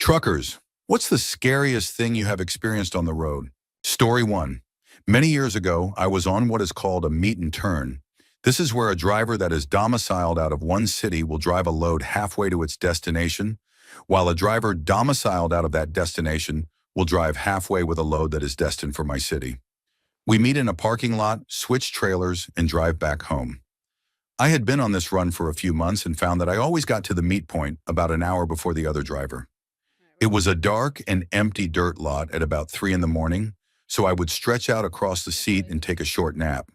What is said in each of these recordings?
Truckers, what's the scariest thing you have experienced on the road? Story 1. Many years ago, I was on what is called a meet and turn. This is where a driver that is domiciled out of one city will drive a load halfway to its destination, while a driver domiciled out of that destination will drive halfway with a load that is destined for my city. We meet in a parking lot, switch trailers, and drive back home. I had been on this run for a few months and found that I always got to the meet point about an hour before the other driver. It was a dark and empty dirt lot at about 3 in the morning, so I would stretch out across the seat and take a short nap.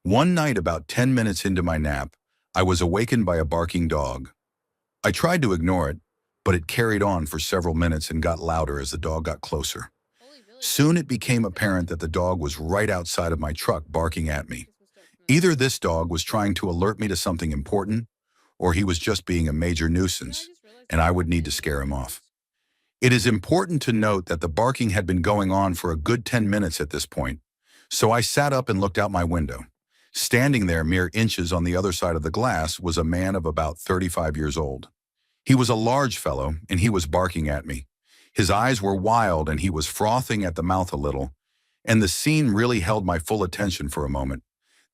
One night, about 10 minutes into my nap, I was awakened by a barking dog. I tried to ignore it, but it carried on for several minutes and got louder as the dog got closer. Soon it became apparent that the dog was right outside of my truck barking at me. Either this dog was trying to alert me to something important, or he was just being a major nuisance, and I would need to scare him off. It is important to note that the barking had been going on for a good 10 minutes at this point, so I sat up and looked out my window. Standing there mere inches on the other side of the glass was a man of about 35 years old. He was a large fellow, and he was barking at me. His eyes were wild, and he was frothing at the mouth a little, and the scene really held my full attention for a moment.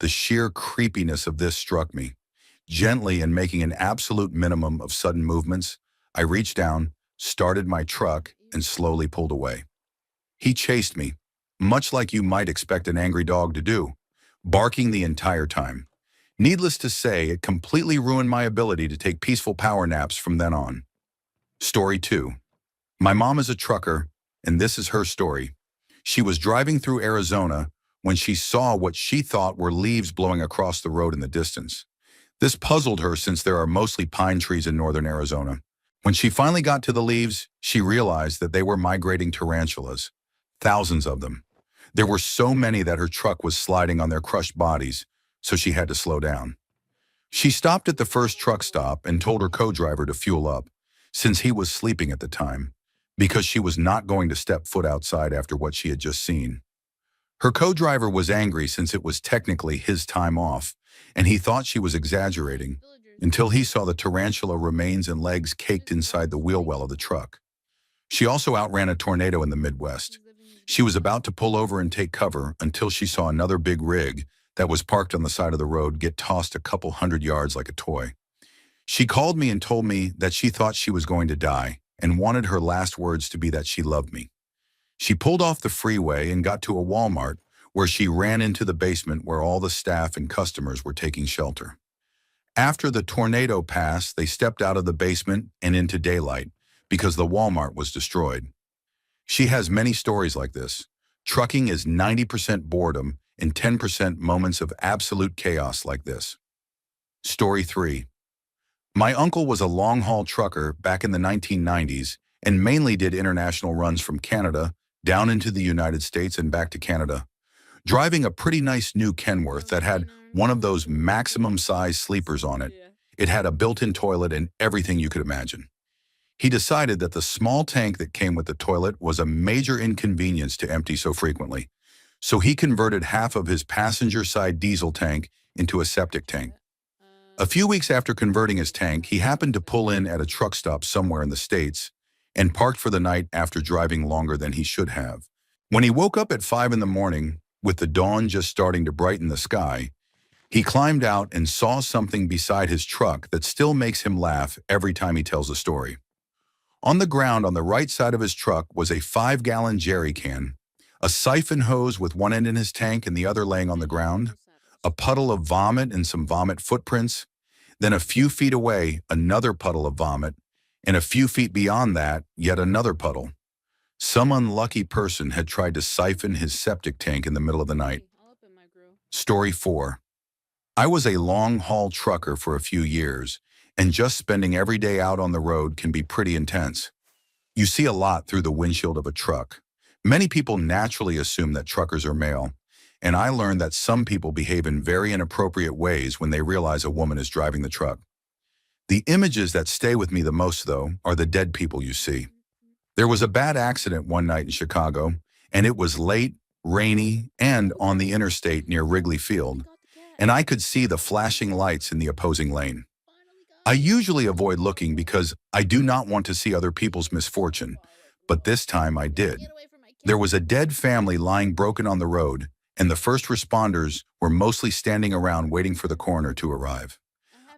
The sheer creepiness of this struck me. Gently and making an absolute minimum of sudden movements, I reached down, started my truck, and slowly pulled away. He chased me, much like you might expect an angry dog to do, barking the entire time. Needless to say, it completely ruined my ability to take peaceful power naps from then on. Story 2. My mom is a trucker, and this is her story. She was driving through Arizona when she saw what she thought were leaves blowing across the road in the distance. This puzzled her since there are mostly pine trees in northern Arizona. When she finally got to the leaves, she realized that they were migrating tarantulas. Thousands of them. There were so many that her truck was sliding on their crushed bodies, so she had to slow down. She stopped at the first truck stop and told her co-driver to fuel up, since he was sleeping at the time, because she was not going to step foot outside after what she had just seen. Her co-driver was angry since it was technically his time off, and he thought she was exaggerating, until he saw the tarantula remains and legs caked inside the wheel well of the truck. She also outran a tornado in the Midwest. She was about to pull over and take cover until she saw another big rig that was parked on the side of the road get tossed a couple hundred yards like a toy. She called me and told me that she thought she was going to die and wanted her last words to be that she loved me. She pulled off the freeway and got to a Walmart where she ran into the basement where all the staff and customers were taking shelter. After the tornado passed, they stepped out of the basement and into daylight because the Walmart was destroyed. She has many stories like this. Trucking is 90% boredom and 10% moments of absolute chaos like this. Story 3. My uncle was a long-haul trucker back in the 1990s and mainly did international runs from Canada down into the United States and back to Canada, driving a pretty nice new Kenworth that had one of those maximum size sleepers on it. It had a built-in toilet and everything you could imagine. He decided that the small tank that came with the toilet was a major inconvenience to empty so frequently, so he converted half of his passenger side diesel tank into a septic tank. A few weeks after converting his tank, he happened to pull in at a truck stop somewhere in the States and parked for the night after driving longer than he should have. When he woke up at 5 in the morning, with the dawn just starting to brighten the sky, he climbed out and saw something beside his truck that still makes him laugh every time he tells a story. On the ground on the right side of his truck was a 5-gallon jerry can, a siphon hose with one end in his tank and the other laying on the ground, a puddle of vomit and some vomit footprints, then a few feet away, another puddle of vomit, and a few feet beyond that, yet another puddle. Some unlucky person had tried to siphon his septic tank in the middle of the night. Story 4. I was a long-haul trucker for a few years, and just spending every day out on the road can be pretty intense. You see a lot through the windshield of a truck. Many people naturally assume that truckers are male, and I learned that some people behave in very inappropriate ways when they realize a woman is driving the truck. The images that stay with me the most, though, are the dead people you see. There was a bad accident one night in Chicago, and it was late, rainy, and on the interstate near Wrigley Field, and I could see the flashing lights in the opposing lane. I usually avoid looking because I do not want to see other people's misfortune, but this time I did. There was a dead family lying broken on the road, and the first responders were mostly standing around waiting for the coroner to arrive.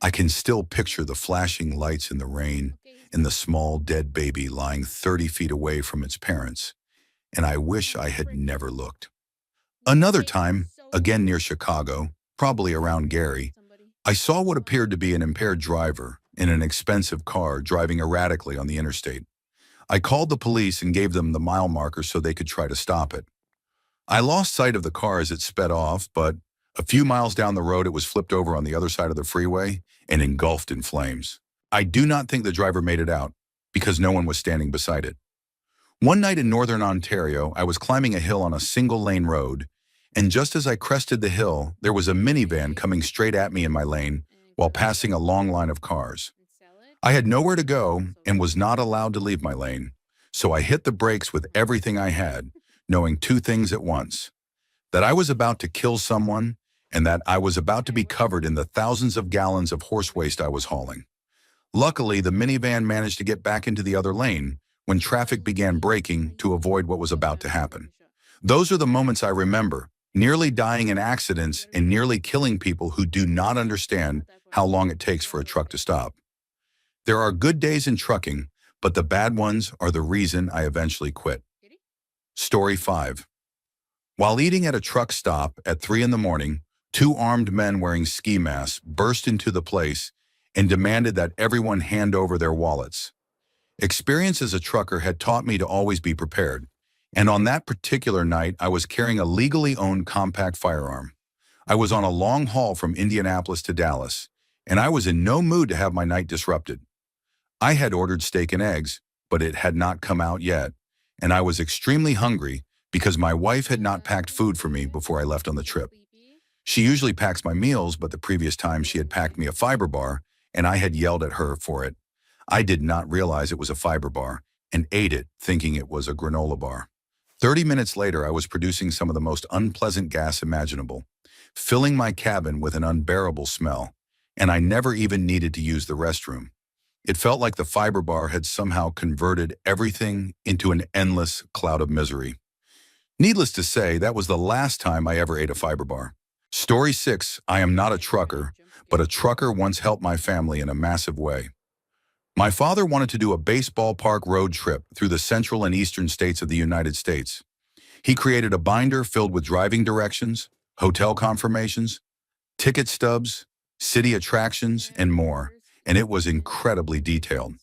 I can still picture the flashing lights in the rain and the small dead baby lying 30 feet away from its parents, and I wish I had never looked. Another time, again near Chicago, probably around Gary, I saw what appeared to be an impaired driver in an expensive car driving erratically on the interstate. I called the police and gave them the mile marker so they could try to stop it. I lost sight of the car as it sped off, but a few miles down the road it was flipped over on the other side of the freeway and engulfed in flames. I do not think the driver made it out because no one was standing beside it. One night in northern Ontario, I was climbing a hill on a single-lane road, and just as I crested the hill, there was a minivan coming straight at me in my lane while passing a long line of cars. I had nowhere to go and was not allowed to leave my lane, so I hit the brakes with everything I had, knowing two things at once: that I was about to kill someone and that I was about to be covered in the thousands of gallons of horse waste I was hauling. Luckily, the minivan managed to get back into the other lane when traffic began braking to avoid what was about to happen. Those are the moments I remember, nearly dying in accidents and nearly killing people who do not understand how long it takes for a truck to stop. There are good days in trucking, but the bad ones are the reason I eventually quit. Story 5. While eating at a truck stop at 3 in the morning, two armed men wearing ski masks burst into the place and demanded that everyone hand over their wallets. Experience as a trucker had taught me to always be prepared, and on that particular night I was carrying a legally owned compact firearm. I was on a long haul from Indianapolis to Dallas, and I was in no mood to have my night disrupted. I had ordered steak and eggs, but it had not come out yet, and I was extremely hungry because my wife had not packed food for me before I left on the trip. She usually packs my meals, but the previous time she had packed me a fiber bar, and I had yelled at her for it. I did not realize it was a fiber bar and ate it thinking it was a granola bar. 30 minutes later, I was producing some of the most unpleasant gas imaginable, filling my cabin with an unbearable smell, and I never even needed to use the restroom. It felt like the fiber bar had somehow converted everything into an endless cloud of misery. Needless to say, that was the last time I ever ate a fiber bar. Story 6. I am not a trucker, but a trucker once helped my family in a massive way. My father wanted to do a baseball park road trip through the central and eastern states of the United States. He created a binder filled with driving directions, hotel confirmations, ticket stubs, city attractions, and more, and it was incredibly detailed.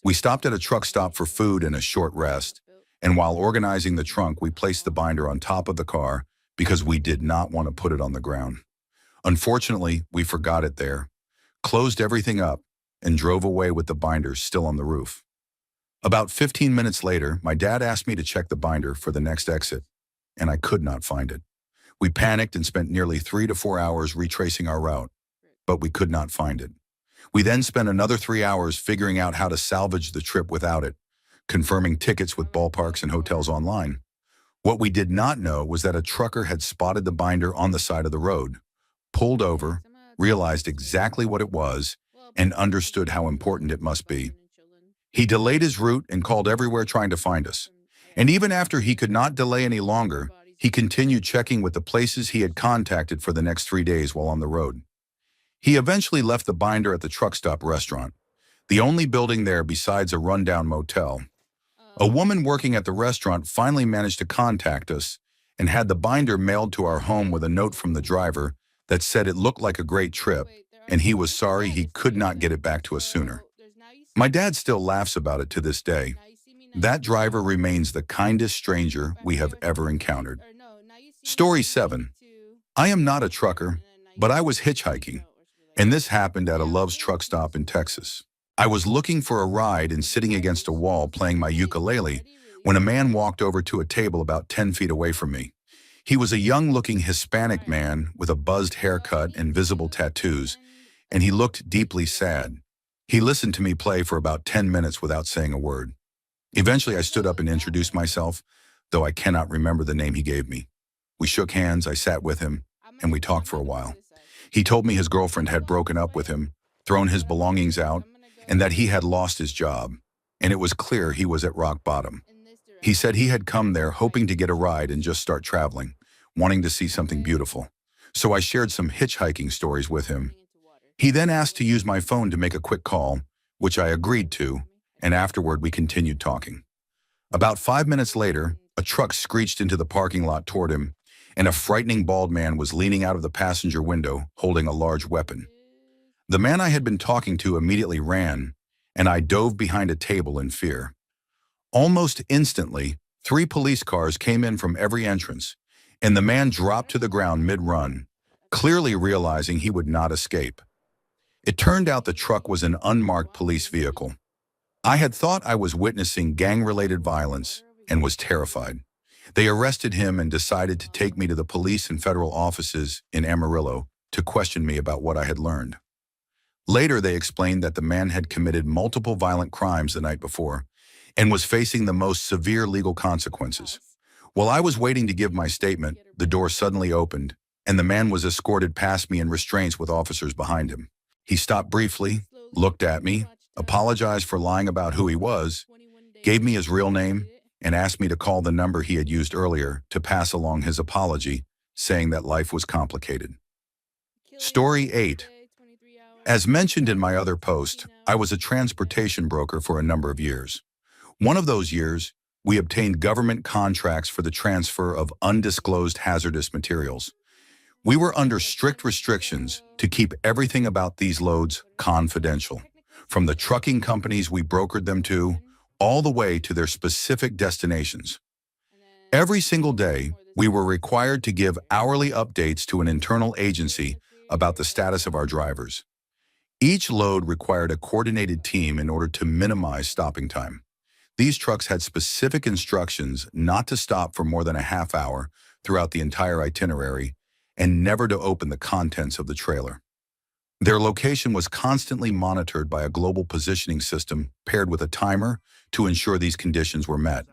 We stopped at a truck stop for food and a short rest, and while organizing the trunk, we placed the binder on top of the car because we did not want to put it on the ground. Unfortunately, we forgot it there, closed everything up, and drove away with the binder still on the roof. About 15 minutes later, my dad asked me to check the binder for the next exit, and I could not find it. We panicked and spent nearly 3 to 4 hours retracing our route, but we could not find it. We then spent another 3 hours figuring out how to salvage the trip without it, confirming tickets with ballparks and hotels online. What we did not know was that a trucker had spotted the binder on the side of the road, pulled over, realized exactly what it was, and understood how important it must be. He delayed his route and called everywhere trying to find us. And even after he could not delay any longer, he continued checking with the places he had contacted for the next 3 days while on the road. He eventually left the binder at the truck stop restaurant, the only building there besides a rundown motel. A woman working at the restaurant finally managed to contact us and had the binder mailed to our home with a note from the driver that said it looked like a great trip, and he was sorry he could not get it back to us sooner. My dad still laughs about it to this day. That driver remains the kindest stranger we have ever encountered. Story 7. I am not a trucker, but I was hitchhiking, and this happened at a Love's truck stop in Texas. I was looking for a ride and sitting against a wall playing my ukulele when a man walked over to a table about 10 feet away from me. He was a young-looking Hispanic man with a buzzed haircut and visible tattoos, and he looked deeply sad. He listened to me play for about 10 minutes without saying a word. Eventually, I stood up and introduced myself, though I cannot remember the name he gave me. We shook hands, I sat with him, and we talked for a while. He told me his girlfriend had broken up with him, thrown his belongings out, and that he had lost his job, and it was clear he was at rock bottom. He said he had come there hoping to get a ride and just start traveling, wanting to see something beautiful. So I shared some hitchhiking stories with him. He then asked to use my phone to make a quick call, which I agreed to, and afterward we continued talking. About 5 minutes later, a truck screeched into the parking lot toward him, and a frightening bald man was leaning out of the passenger window holding a large weapon. The man I had been talking to immediately ran, and I dove behind a table in fear. Almost instantly, 3 police cars came in from every entrance, and the man dropped to the ground mid-run, clearly realizing he would not escape. It turned out the truck was an unmarked police vehicle. I had thought I was witnessing gang-related violence and was terrified. They arrested him and decided to take me to the police and federal offices in Amarillo to question me about what I had learned. Later, they explained that the man had committed multiple violent crimes the night before and was facing the most severe legal consequences. While I was waiting to give my statement, the door suddenly opened, and the man was escorted past me in restraints with officers behind him. He stopped briefly, looked at me, apologized for lying about who he was, gave me his real name, and asked me to call the number he had used earlier to pass along his apology, saying that life was complicated. Story 8. As mentioned in my other post, I was a transportation broker for a number of years. One of those years, we obtained government contracts for the transfer of undisclosed hazardous materials. We were under strict restrictions to keep everything about these loads confidential, from the trucking companies we brokered them to, all the way to their specific destinations. Every single day, we were required to give hourly updates to an internal agency about the status of our drivers. Each load required a coordinated team in order to minimize stopping time. These trucks had specific instructions not to stop for more than a half hour throughout the entire itinerary and never to open the contents of the trailer. Their location was constantly monitored by a global positioning system paired with a timer to ensure these conditions were met.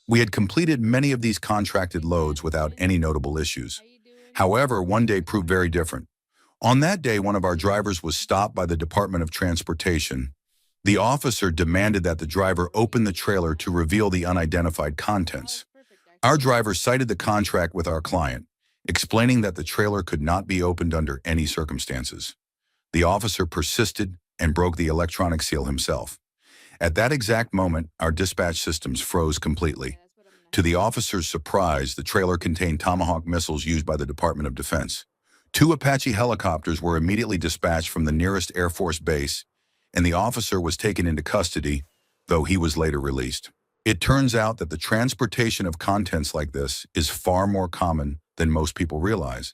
We had completed many of these contracted loads without any notable issues. However, one day proved very different. On that day, one of our drivers was stopped by the Department of Transportation. The officer demanded that the driver open the trailer to reveal the unidentified contents. Our driver cited the contract with our client, explaining that the trailer could not be opened under any circumstances. The officer persisted and broke the electronic seal himself. At that exact moment, our dispatch systems froze completely. To the officer's surprise, the trailer contained Tomahawk missiles used by the Department of Defense. 2 Apache helicopters were immediately dispatched from the nearest Air Force base, and the officer was taken into custody, though he was later released. It turns out that the transportation of contents like this is far more common than most people realize.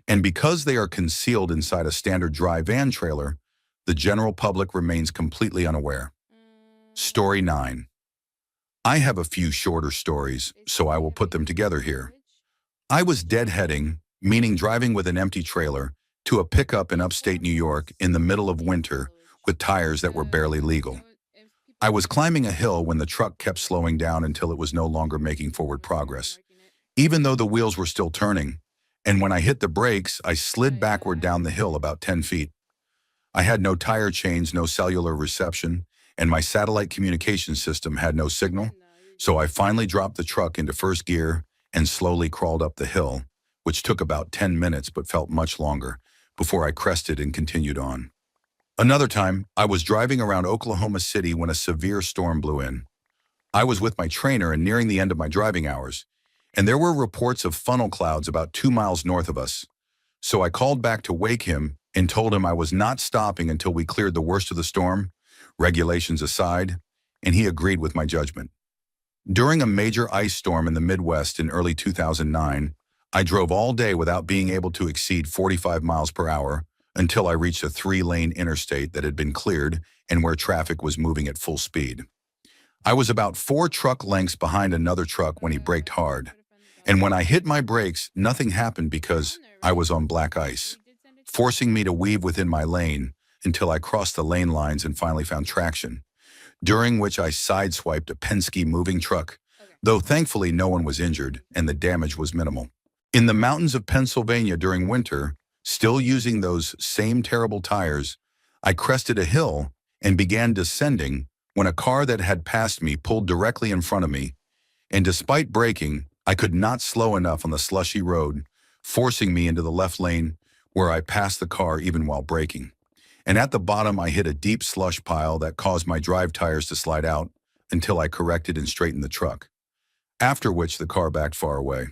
And because they are concealed inside a standard dry van trailer, the general public remains completely unaware. Story 9. I have a few shorter stories, so I will put them together here. I was deadheading, meaning driving with an empty trailer, to a pickup in upstate New York in the middle of winter with tires that were barely legal. I was climbing a hill when the truck kept slowing down until it was no longer making forward progress, even though the wheels were still turning, and when I hit the brakes, I slid backward down the hill about 10 feet. I had no tire chains, no cellular reception, and my satellite communication system had no signal, so I finally dropped the truck into first gear and slowly crawled up the hill, which took about 10 minutes but felt much longer, before I crested and continued on. Another time, I was driving around Oklahoma City when a severe storm blew in. I was with my trainer and nearing the end of my driving hours, and there were reports of funnel clouds about 2 miles north of us. So I called back to wake him and told him I was not stopping until we cleared the worst of the storm, regulations aside, and he agreed with my judgment. During a major ice storm in the Midwest in early 2009, I drove all day without being able to exceed 45 miles per hour until I reached a 3-lane interstate that had been cleared and where traffic was moving at full speed. I was about 4 truck lengths behind another truck when he braked hard. And when I hit my brakes, nothing happened because I was on black ice, forcing me to weave within my lane until I crossed the lane lines and finally found traction, during which I sideswiped a Penske moving truck, though thankfully no one was injured and the damage was minimal. In the mountains of Pennsylvania during winter, still using those same terrible tires, I crested a hill and began descending when a car that had passed me pulled directly in front of me, and despite braking, I could not slow enough on the slushy road, forcing me into the left lane where I passed the car even while braking. And at the bottom, I hit a deep slush pile that caused my drive tires to slide out until I corrected and straightened the truck, after which the car backed far away.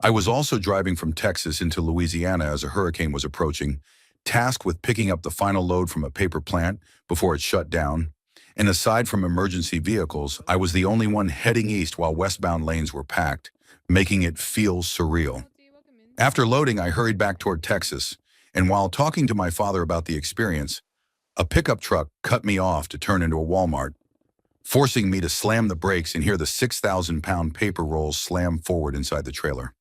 I was also driving from Texas into Louisiana as a hurricane was approaching, tasked with picking up the final load from a paper plant before it shut down. And aside from emergency vehicles, I was the only one heading east while westbound lanes were packed, making it feel surreal. After loading, I hurried back toward Texas, and while talking to my father about the experience, a pickup truck cut me off to turn into a Walmart, forcing me to slam the brakes and hear the 6,000-pound paper rolls slam forward inside the trailer.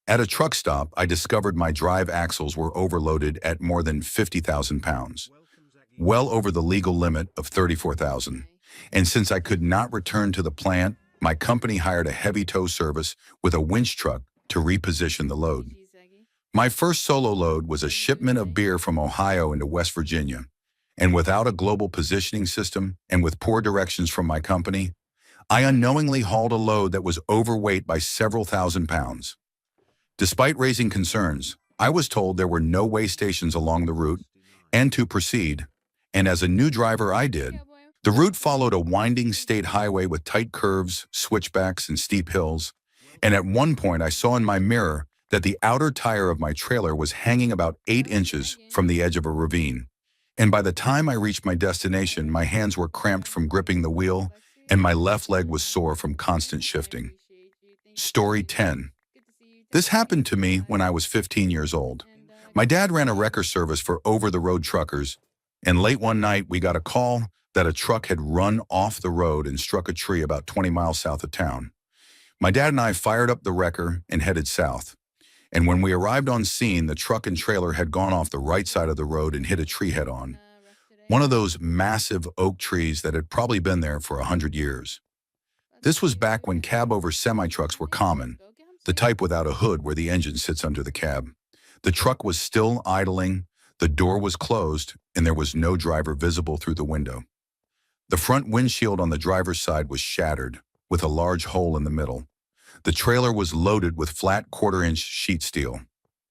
At a truck stop, I discovered my drive axles were overloaded at more than 50,000 pounds, well over the legal limit of 34,000. And since I could not return to the plant, my company hired a heavy tow service with a winch truck to reposition the load. My first solo load was a shipment of beer from Ohio into West Virginia, and without a global positioning system and with poor directions from my company, I unknowingly hauled a load that was overweight by several thousand pounds. Despite raising concerns, I was told there were no weigh stations along the route and to proceed, and as a new driver I did. The route followed a winding state highway with tight curves, switchbacks, and steep hills, and at one point I saw in my mirror that the outer tire of my trailer was hanging about 8 inches from the edge of a ravine. And by the time I reached my destination, my hands were cramped from gripping the wheel, and my left leg was sore from constant shifting. Story 10. This happened to me when I was 15 years old. My dad ran a wrecker service for over-the-road truckers, and late one night we got a call that a truck had run off the road and struck a tree about 20 miles south of town. My dad and I fired up the wrecker and headed south. And when we arrived on scene, the truck and trailer had gone off the right side of the road and hit a tree head-on. One of those massive oak trees that had probably been there for 100 years. This was back when cab-over semi-trucks were common, the type without a hood where the engine sits under the cab. The truck was still idling, the door was closed, and there was no driver visible through the window. The front windshield on the driver's side was shattered, with a large hole in the middle. The trailer was loaded with flat quarter-inch sheet steel.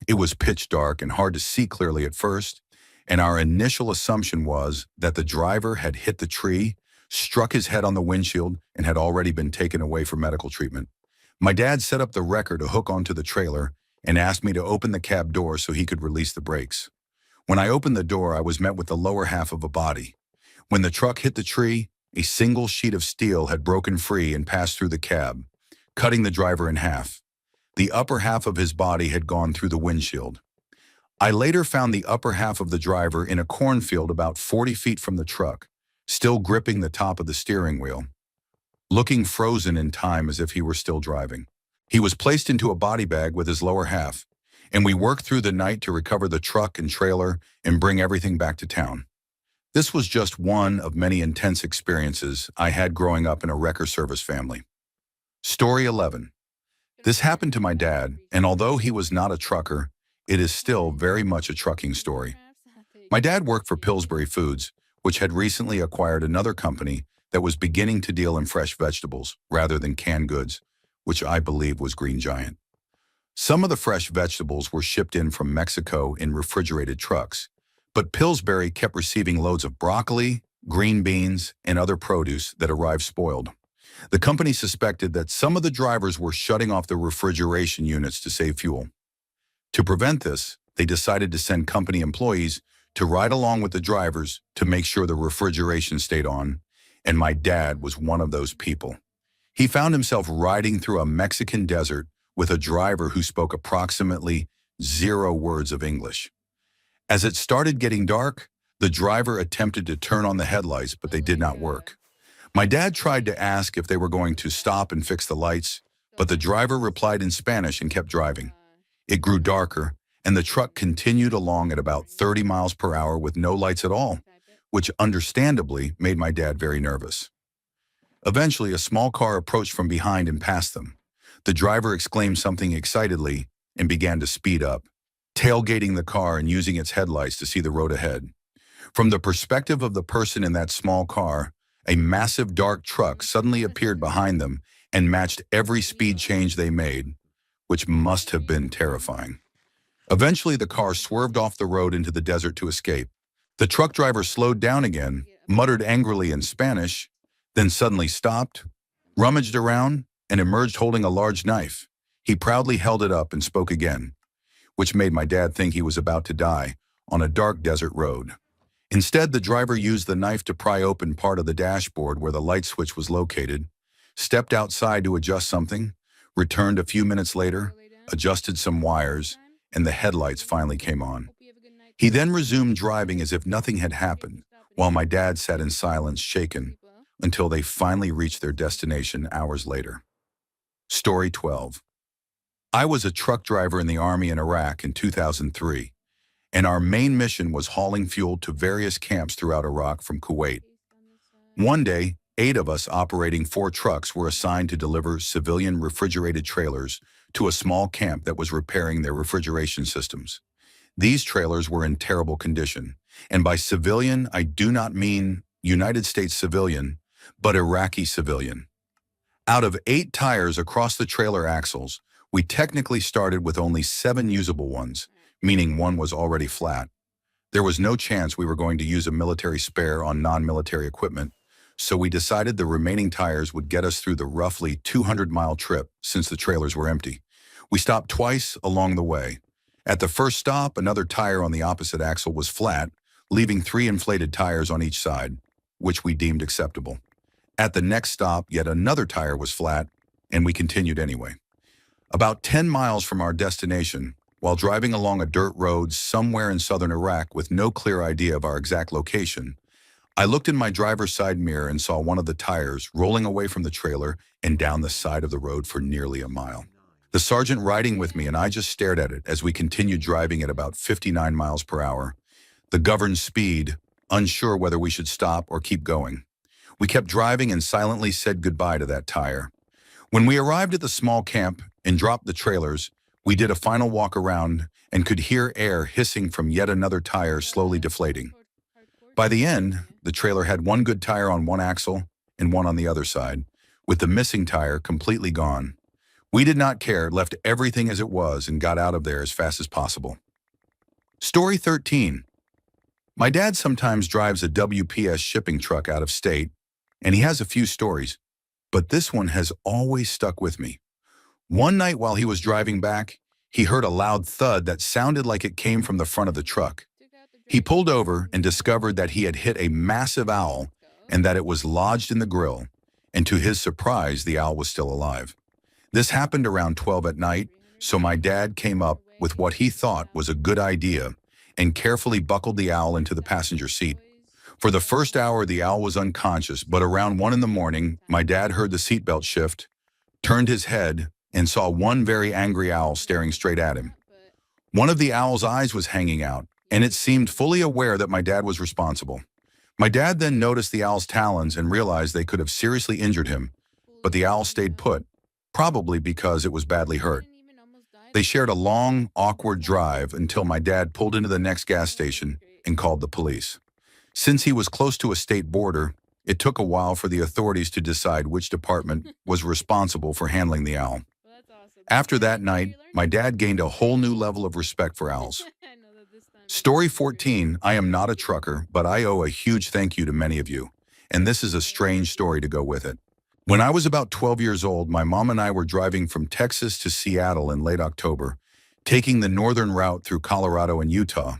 It was pitch dark and hard to see clearly at first, and our initial assumption was that the driver had hit the tree, struck his head on the windshield, and had already been taken away for medical treatment. My dad set up the wrecker to hook onto the trailer and asked me to open the cab door so he could release the brakes. When I opened the door, I was met with the lower half of a body. When the truck hit the tree, a single sheet of steel had broken free and passed through the cab, cutting the driver in half. The upper half of his body had gone through the windshield. I later found the upper half of the driver in a cornfield about 40 feet from the truck, still gripping the top of the steering wheel, looking frozen in time as if he were still driving. He was placed into a body bag with his lower half, and we worked through the night to recover the truck and trailer and bring everything back to town. This was just one of many intense experiences I had growing up in a wrecker service family. Story 11. This happened to my dad, and although he was not a trucker, it is still very much a trucking story. My dad worked for Pillsbury Foods, which had recently acquired another company that was beginning to deal in fresh vegetables rather than canned goods, which I believe was Green Giant. Some of the fresh vegetables were shipped in from Mexico in refrigerated trucks, but Pillsbury kept receiving loads of broccoli, green beans, and other produce that arrived spoiled. The company suspected that some of the drivers were shutting off the refrigeration units to save fuel. To prevent this, they decided to send company employees to ride along with the drivers to make sure the refrigeration stayed on, and my dad was one of those people. He found himself riding through a Mexican desert with a driver who spoke approximately 0 words of English. As it started getting dark, the driver attempted to turn on the headlights, but they did not work. My dad tried to ask if they were going to stop and fix the lights, but the driver replied in Spanish and kept driving. It grew darker, and the truck continued along at about 30 miles per hour with no lights at all, which understandably made my dad very nervous. Eventually, a small car approached from behind and passed them. The driver exclaimed something excitedly and began to speed up, tailgating the car and using its headlights to see the road ahead. From the perspective of the person in that small car, a massive dark truck suddenly appeared behind them and matched every speed change they made, which must have been terrifying. Eventually, the car swerved off the road into the desert to escape. The truck driver slowed down again, muttered angrily in Spanish, then suddenly stopped, rummaged around, and emerged holding a large knife. He proudly held it up and spoke again, which made my dad think he was about to die on a dark desert road. Instead, the driver used the knife to pry open part of the dashboard where the light switch was located, stepped outside to adjust something, returned a few minutes later, adjusted some wires, and the headlights finally came on. He then resumed driving as if nothing had happened, while my dad sat in silence, shaken, until they finally reached their destination hours later. Story 12. I was a truck driver in the Army in Iraq in 2003, and our main mission was hauling fuel to various camps throughout Iraq from Kuwait. One day, 8 of us operating 4 trucks were assigned to deliver civilian refrigerated trailers to a small camp that was repairing their refrigeration systems. These trailers were in terrible condition, and by civilian, I do not mean United States civilian, but Iraqi civilian. Out of 8 tires across the trailer axles, we technically started with only 7 usable ones, meaning one was already flat. There was no chance we were going to use a military spare on non-military equipment, so we decided the remaining tires would get us through the roughly 200-mile trip since the trailers were empty. We stopped twice along the way. At the first stop, another tire on the opposite axle was flat, leaving 3 inflated tires on each side, which we deemed acceptable. At the next stop, yet another tire was flat, and we continued anyway. About 10 miles from our destination, while driving along a dirt road somewhere in southern Iraq with no clear idea of our exact location, I looked in my driver's side mirror and saw one of the tires rolling away from the trailer and down the side of the road for nearly a mile. The sergeant riding with me and I just stared at it as we continued driving at about 59 miles per hour. The governed speed, unsure whether we should stop or keep going. We kept driving and silently said goodbye to that tire. When we arrived at the small camp and dropped the trailers, we did a final walk around and could hear air hissing from yet another tire slowly deflating. By the end, the trailer had one good tire on one axle and one on the other side, with the missing tire completely gone. We did not care, left everything as it was, and got out of there as fast as possible. Story 13. My dad sometimes drives a WPS shipping truck out of state, and he has a few stories, but this one has always stuck with me. One night while he was driving back, he heard a loud thud that sounded like it came from the front of the truck. He pulled over and discovered that he had hit a massive owl and that it was lodged in the grill, and to his surprise, the owl was still alive. This happened around 12 at night, so my dad came up with what he thought was a good idea and carefully buckled the owl into the passenger seat. For the first hour, the owl was unconscious, but around 1 in the morning, my dad heard the seatbelt shift, turned his head, and saw one very angry owl staring straight at him. One of the owl's eyes was hanging out, and it seemed fully aware that my dad was responsible. My dad then noticed the owl's talons and realized they could have seriously injured him, but the owl stayed put, probably because it was badly hurt. They shared a long, awkward drive until my dad pulled into the next gas station and called the police. Since he was close to a state border, it took a while for the authorities to decide which department was responsible for handling the owl. After that night, my dad gained a whole new level of respect for owls. Story 14, I am not a trucker, but I owe a huge thank you to many of you, and this is a strange story to go with it. When I was about 12 years old, my mom and I were driving from Texas to Seattle in late October, taking the northern route through Colorado and Utah.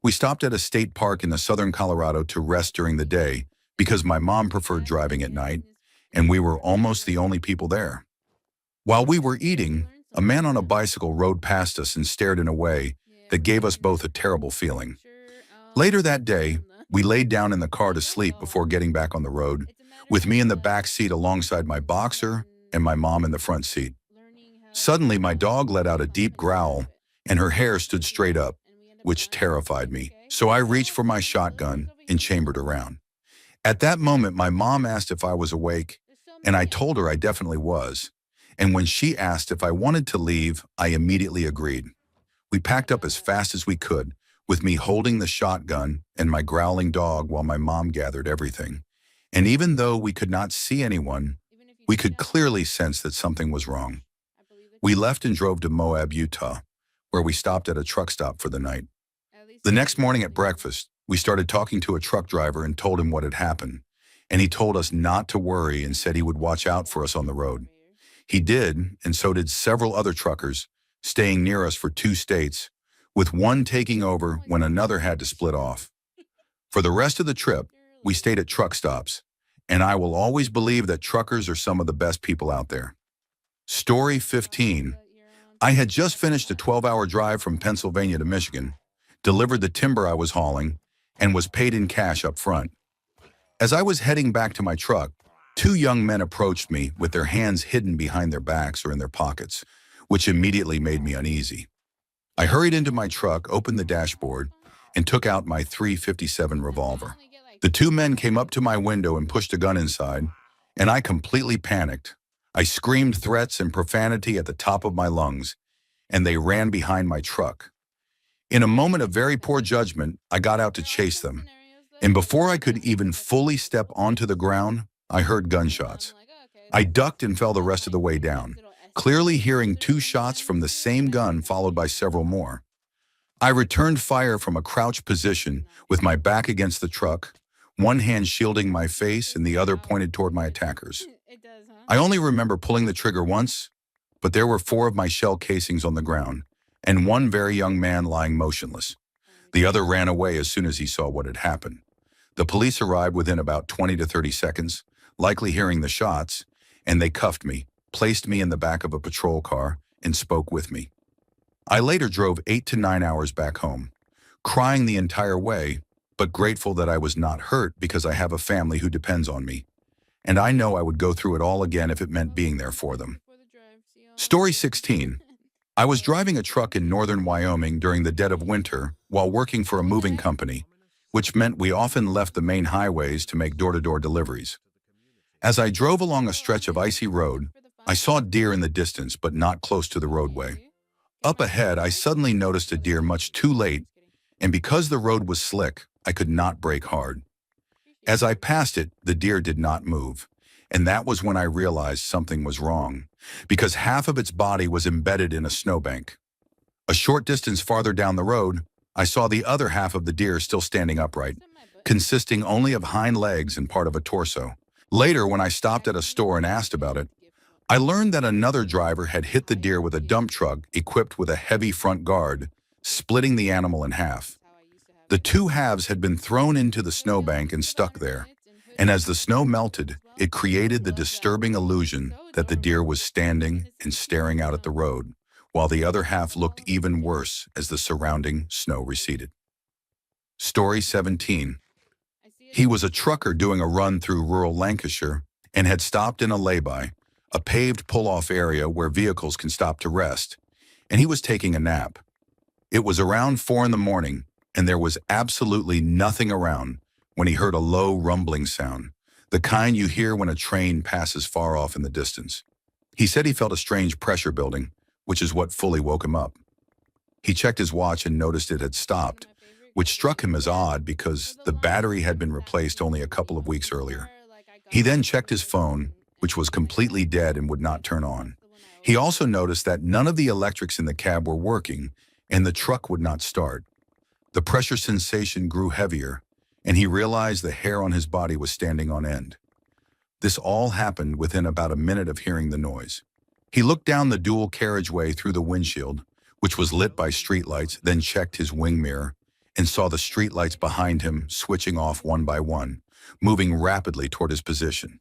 We stopped at a state park in the southern Colorado to rest during the day because my mom preferred driving at night, and we were almost the only people there. While we were eating, a man on a bicycle rode past us and stared in a way that gave us both a terrible feeling. Later that day, we laid down in the car to sleep before getting back on the road, with me in the back seat alongside my boxer and my mom in the front seat. Suddenly, my dog let out a deep growl, and her hair stood straight up, which terrified me, so I reached for my shotgun and chambered around. At that moment, my mom asked if I was awake, and I told her I definitely was. And when she asked if I wanted to leave, I immediately agreed. We packed up as fast as we could, with me holding the shotgun and my growling dog while my mom gathered everything. And even though we could not see anyone, we could clearly sense that something was wrong. We left and drove to Moab, Utah, where we stopped at a truck stop for the night. The next morning at breakfast, we started talking to a truck driver and told him what had happened. And he told us not to worry and said he would watch out for us on the road. He did, and so did several other truckers, staying near us for 2 states, with one taking over when another had to split off. For the rest of the trip, we stayed at truck stops, and I will always believe that truckers are some of the best people out there. Story 15. I had just finished a 12-hour drive from Pennsylvania to Michigan, delivered the timber I was hauling, and was paid in cash up front. As I was heading back to my truck, 2 young men approached me with their hands hidden behind their backs or in their pockets, which immediately made me uneasy. I hurried into my truck, opened the dashboard, and took out my .357 revolver. The 2 men came up to my window and pushed a gun inside, and I completely panicked. I screamed threats and profanity at the top of my lungs, and they ran behind my truck. In a moment of very poor judgment, I got out to chase them. And before I could even fully step onto the ground, I heard gunshots. I ducked and fell the rest of the way down, clearly hearing 2 shots from the same gun followed by several more. I returned fire from a crouched position with my back against the truck, one hand shielding my face and the other pointed toward my attackers. I only remember pulling the trigger once, but there were 4 of my shell casings on the ground and one very young man lying motionless. The other ran away as soon as he saw what had happened. The police arrived within about 20 to 30 seconds, likely hearing the shots, and they cuffed me, placed me in the back of a patrol car, and spoke with me. I later drove 8 to 9 hours back home, crying the entire way, but grateful that I was not hurt because I have a family who depends on me. And I know I would go through it all again if it meant being there for them. Story 16. I was driving a truck in northern Wyoming during the dead of winter while working for a moving company, which meant we often left the main highways to make door-to-door deliveries. As I drove along a stretch of icy road, I saw deer in the distance but not close to the roadway. Up ahead, I suddenly noticed a deer much too late, and because the road was slick, I could not brake hard. As I passed it, the deer did not move, and that was when I realized something was wrong, because half of its body was embedded in a snowbank. A short distance farther down the road, I saw the other half of the deer still standing upright, consisting only of hind legs and part of a torso. Later, when I stopped at a store and asked about it, I learned that another driver had hit the deer with a dump truck equipped with a heavy front guard, splitting the animal in half. The 2 halves had been thrown into the snowbank and stuck there, and as the snow melted, it created the disturbing illusion that the deer was standing and staring out at the road, while the other half looked even worse as the surrounding snow receded. Story 17. He was a trucker doing a run through rural Lancashire and had stopped in a lay-by, a paved pull-off area where vehicles can stop to rest, and he was taking a nap. It was around 4 in the morning, and there was absolutely nothing around when he heard a low rumbling sound, the kind you hear when a train passes far off in the distance. He said he felt a strange pressure building, which is what fully woke him up. He checked his watch and noticed it had stopped, which struck him as odd because the battery had been replaced only a couple of weeks earlier. He then checked his phone, which was completely dead and would not turn on. He also noticed that none of the electrics in the cab were working and the truck would not start. The pressure sensation grew heavier, and he realized the hair on his body was standing on end. This all happened within about a minute of hearing the noise. He looked down the dual carriageway through the windshield, which was lit by streetlights, then checked his wing mirror and saw the streetlights behind him switching off one by one, moving rapidly toward his position.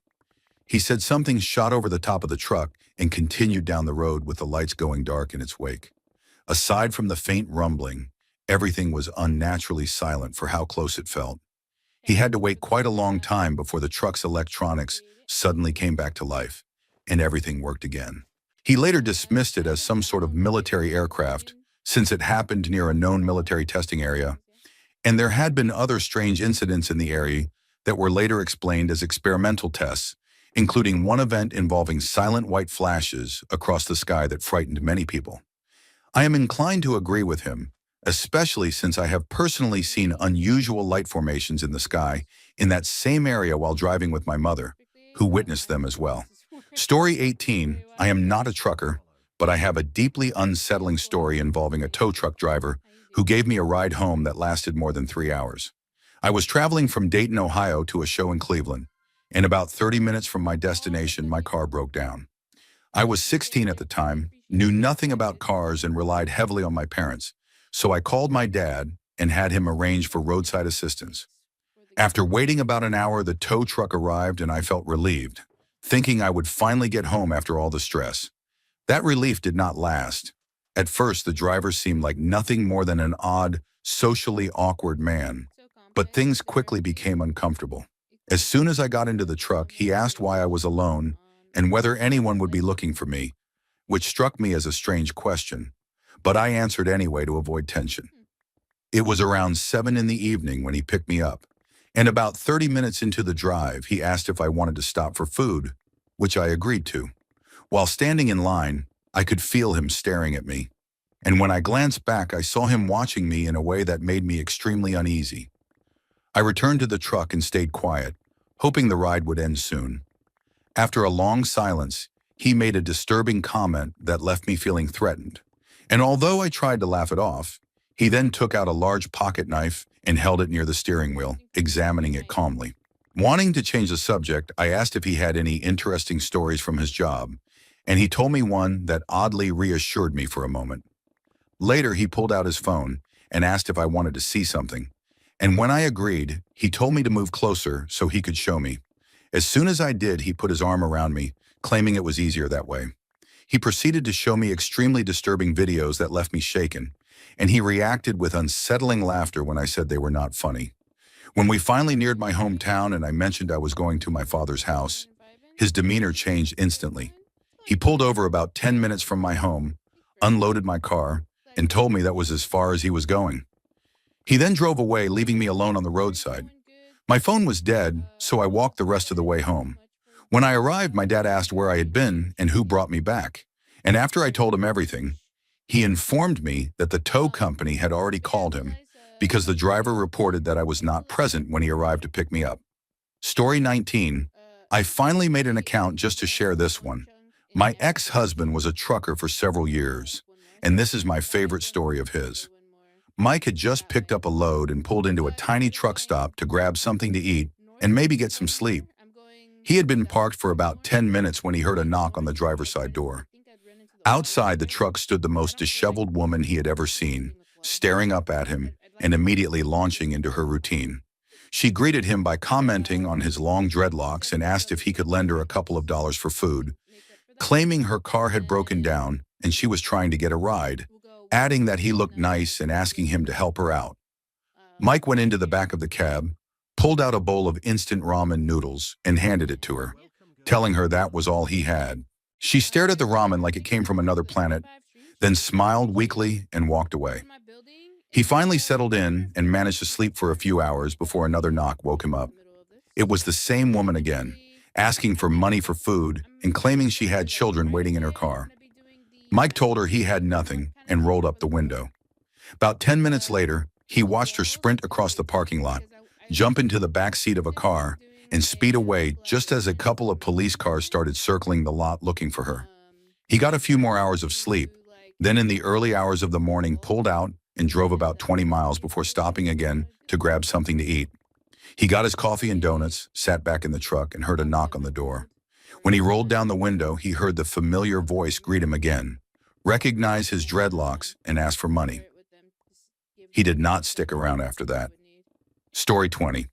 He said something shot over the top of the truck and continued down the road with the lights going dark in its wake. Aside from the faint rumbling, everything was unnaturally silent for how close it felt. He had to wait quite a long time before the truck's electronics suddenly came back to life, and everything worked again. He later dismissed it as some sort of military aircraft, since it happened near a known military testing area, and there had been other strange incidents in the area that were later explained as experimental tests, including one event involving silent white flashes across the sky that frightened many people. I am inclined to agree with him, especially since I have personally seen unusual light formations in the sky in that same area while driving with my mother, who witnessed them as well. Story 18, I am not a trucker, but I have a deeply unsettling story involving a tow truck driver who gave me a ride home that lasted more than 3 hours. I was traveling from Dayton, Ohio to a show in Cleveland, and about 30 minutes from my destination, my car broke down. I was 16 at the time, knew nothing about cars, and relied heavily on my parents, so I called my dad and had him arrange for roadside assistance. After waiting about an hour, the tow truck arrived and I felt relieved, thinking I would finally get home after all the stress. That relief did not last. At first, the driver seemed like nothing more than an odd, socially awkward man, but things quickly became uncomfortable. As soon as I got into the truck, he asked why I was alone and whether anyone would be looking for me, which struck me as a strange question, but I answered anyway to avoid tension. It was around 7 in the evening when he picked me up, and about 30 minutes into the drive, he asked if I wanted to stop for food, which I agreed to. While standing in line, I could feel him staring at me, and when I glanced back, I saw him watching me in a way that made me extremely uneasy. I returned to the truck and stayed quiet, hoping the ride would end soon. After a long silence, he made a disturbing comment that left me feeling threatened, and although I tried to laugh it off, he then took out a large pocket knife and held it near the steering wheel, examining it calmly. Wanting to change the subject, I asked if he had any interesting stories from his job, and he told me one that oddly reassured me for a moment. Later, he pulled out his phone and asked if I wanted to see something, and when I agreed, he told me to move closer so he could show me. As soon as I did, he put his arm around me, claiming it was easier that way. He proceeded to show me extremely disturbing videos that left me shaken, and he reacted with unsettling laughter when I said they were not funny. When we finally neared my hometown and I mentioned I was going to my father's house, his demeanor changed instantly. He pulled over about 10 minutes from my home, unloaded my car, and told me that was as far as he was going. He then drove away, leaving me alone on the roadside. My phone was dead, so I walked the rest of the way home. When I arrived, my dad asked where I had been and who brought me back, and after I told him everything, he informed me that the tow company had already called him because the driver reported that I was not present when he arrived to pick me up. Story 19. I finally made an account just to share this one. My ex-husband was a trucker for several years, and this is my favorite story of his. Mike had just picked up a load and pulled into a tiny truck stop to grab something to eat and maybe get some sleep. He had been parked for about 10 minutes when he heard a knock on the driver's side door. Outside the truck stood the most disheveled woman he had ever seen, staring up at him and immediately launching into her routine. She greeted him by commenting on his long dreadlocks and asked if he could lend her a couple of dollars for food, claiming her car had broken down and she was trying to get a ride, adding that he looked nice and asking him to help her out. Mike went into the back of the cab, pulled out a bowl of instant ramen noodles and handed it to her, telling her that was all he had. She stared at the ramen like it came from another planet, then smiled weakly and walked away. He finally settled in and managed to sleep for a few hours before another knock woke him up. It was the same woman again, asking for money for food and claiming she had children waiting in her car. Mike told her he had nothing and rolled up the window. About 10 minutes later, he watched her sprint across the parking lot, jump into the back seat of a car, and speed away just as a couple of police cars started circling the lot looking for her. He got a few more hours of sleep, then in the early hours of the morning pulled out and drove about 20 miles before stopping again to grab something to eat. He got his coffee and donuts, sat back in the truck, and heard a knock on the door. When he rolled down the window, he heard the familiar voice greet him again, recognized his dreadlocks, and asked for money. He did not stick around after that. Story 20.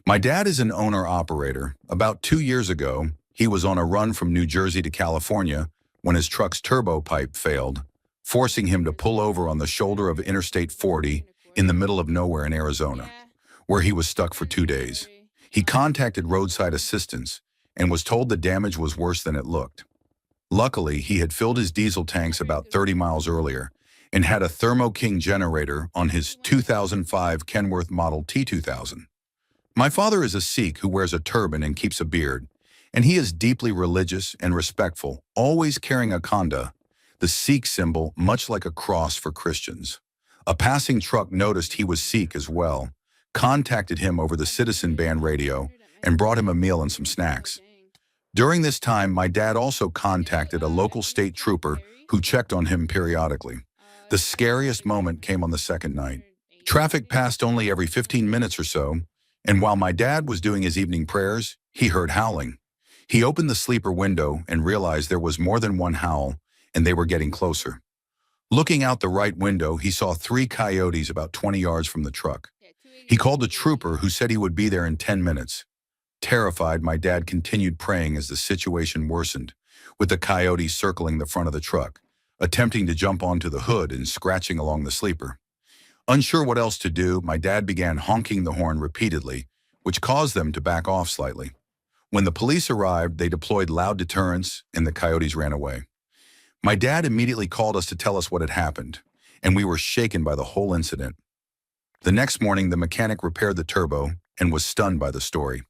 My dad is an owner-operator. About 2 years ago, he was on a run from New Jersey to California when his truck's turbo pipe failed, forcing him to pull over on the shoulder of Interstate 40 in the middle of nowhere in Arizona, where he was stuck for 2 days. He contacted roadside assistance and was told the damage was worse than it looked. Luckily, he had filled his diesel tanks about 30 miles earlier and had a Thermo King generator on his 2005 Kenworth Model T2000. My father is a Sikh who wears a turban and keeps a beard, and he is deeply religious and respectful, always carrying a khanda, the Sikh symbol much like a cross for Christians. A passing truck noticed he was Sikh as well, contacted him over the citizen band radio, and brought him a meal and some snacks. During this time, my dad also contacted a local state trooper who checked on him periodically. The scariest moment came on the second night. Traffic passed only every 15 minutes or so, and while my dad was doing his evening prayers, he heard howling. He opened the sleeper window and realized there was more than one howl, and they were getting closer. Looking out the right window, he saw 3 coyotes about 20 yards from the truck. He called the trooper, who said he would be there in 10 minutes. Terrified, my dad continued praying as the situation worsened, with the coyotes circling the front of the truck, attempting to jump onto the hood and scratching along the sleeper. Unsure what else to do, my dad began honking the horn repeatedly, which caused them to back off slightly. When the police arrived, they deployed loud deterrents, and the coyotes ran away. My dad immediately called us to tell us what had happened, and we were shaken by the whole incident. The next morning, the mechanic repaired the turbo and was stunned by the story.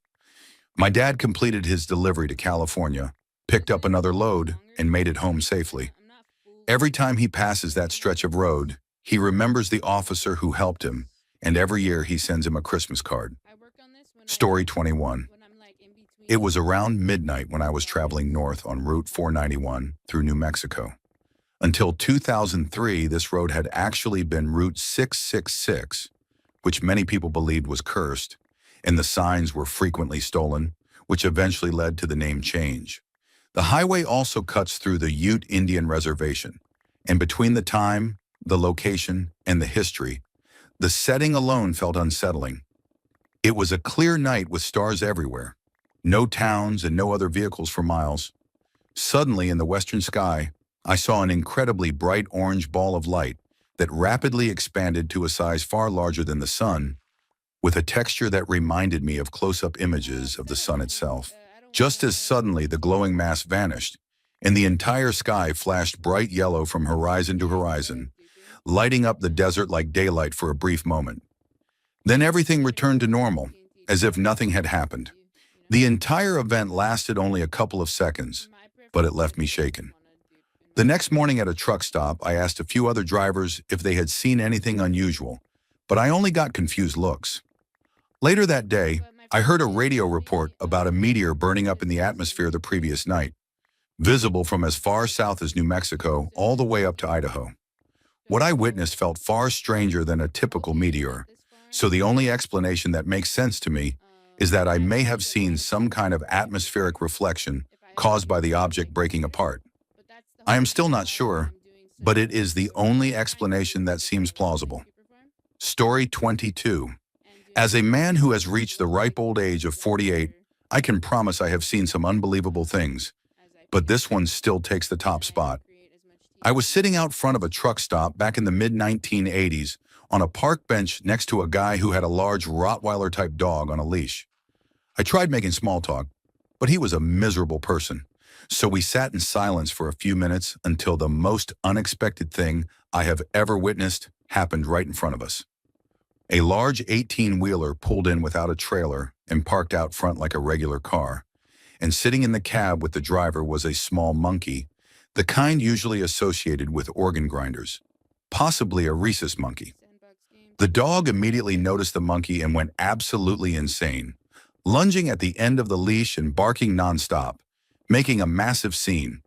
My dad completed his delivery to California, picked up another load, and made it home safely. Every time he passes that stretch of road, he remembers the officer who helped him, and every year he sends him a Christmas card. Story 21. It was around midnight when I was traveling north on Route 491 through New Mexico. Until 2003, this road had actually been Route 666, which many people believed was cursed, and the signs were frequently stolen, which eventually led to the name change. The highway also cuts through the Ute Indian Reservation, and between the time, the location, and the history, the setting alone felt unsettling. It was a clear night with stars everywhere. No towns and no other vehicles for miles. Suddenly, in the western sky, I saw an incredibly bright orange ball of light that rapidly expanded to a size far larger than the sun, with a texture that reminded me of close-up images of the sun itself. Just as suddenly, the glowing mass vanished, and the entire sky flashed bright yellow from horizon to horizon, lighting up the desert like daylight for a brief moment. Then everything returned to normal, as if nothing had happened. The entire event lasted only a couple of seconds, but it left me shaken. The next morning at a truck stop, I asked a few other drivers if they had seen anything unusual, but I only got confused looks. Later that day, I heard a radio report about a meteor burning up in the atmosphere the previous night, visible from as far south as New Mexico all the way up to Idaho. What I witnessed felt far stranger than a typical meteor, so the only explanation that makes sense to me is that I may have seen some kind of atmospheric reflection caused by the object breaking apart. I am still not sure, but it is the only explanation that seems plausible. Story 22. As a man who has reached the ripe old age of 48, I can promise I have seen some unbelievable things, but this one still takes the top spot. I was sitting out front of a truck stop back in the mid-1980s on a park bench next to a guy who had a large Rottweiler-type dog on a leash. I tried making small talk, but he was a miserable person, so we sat in silence for a few minutes until the most unexpected thing I have ever witnessed happened right in front of us. A large 18-wheeler pulled in without a trailer and parked out front like a regular car, and sitting in the cab with the driver was a small monkey, the kind usually associated with organ grinders, possibly a rhesus monkey. The dog immediately noticed the monkey and went absolutely insane, lunging at the end of the leash and barking nonstop, making a massive scene.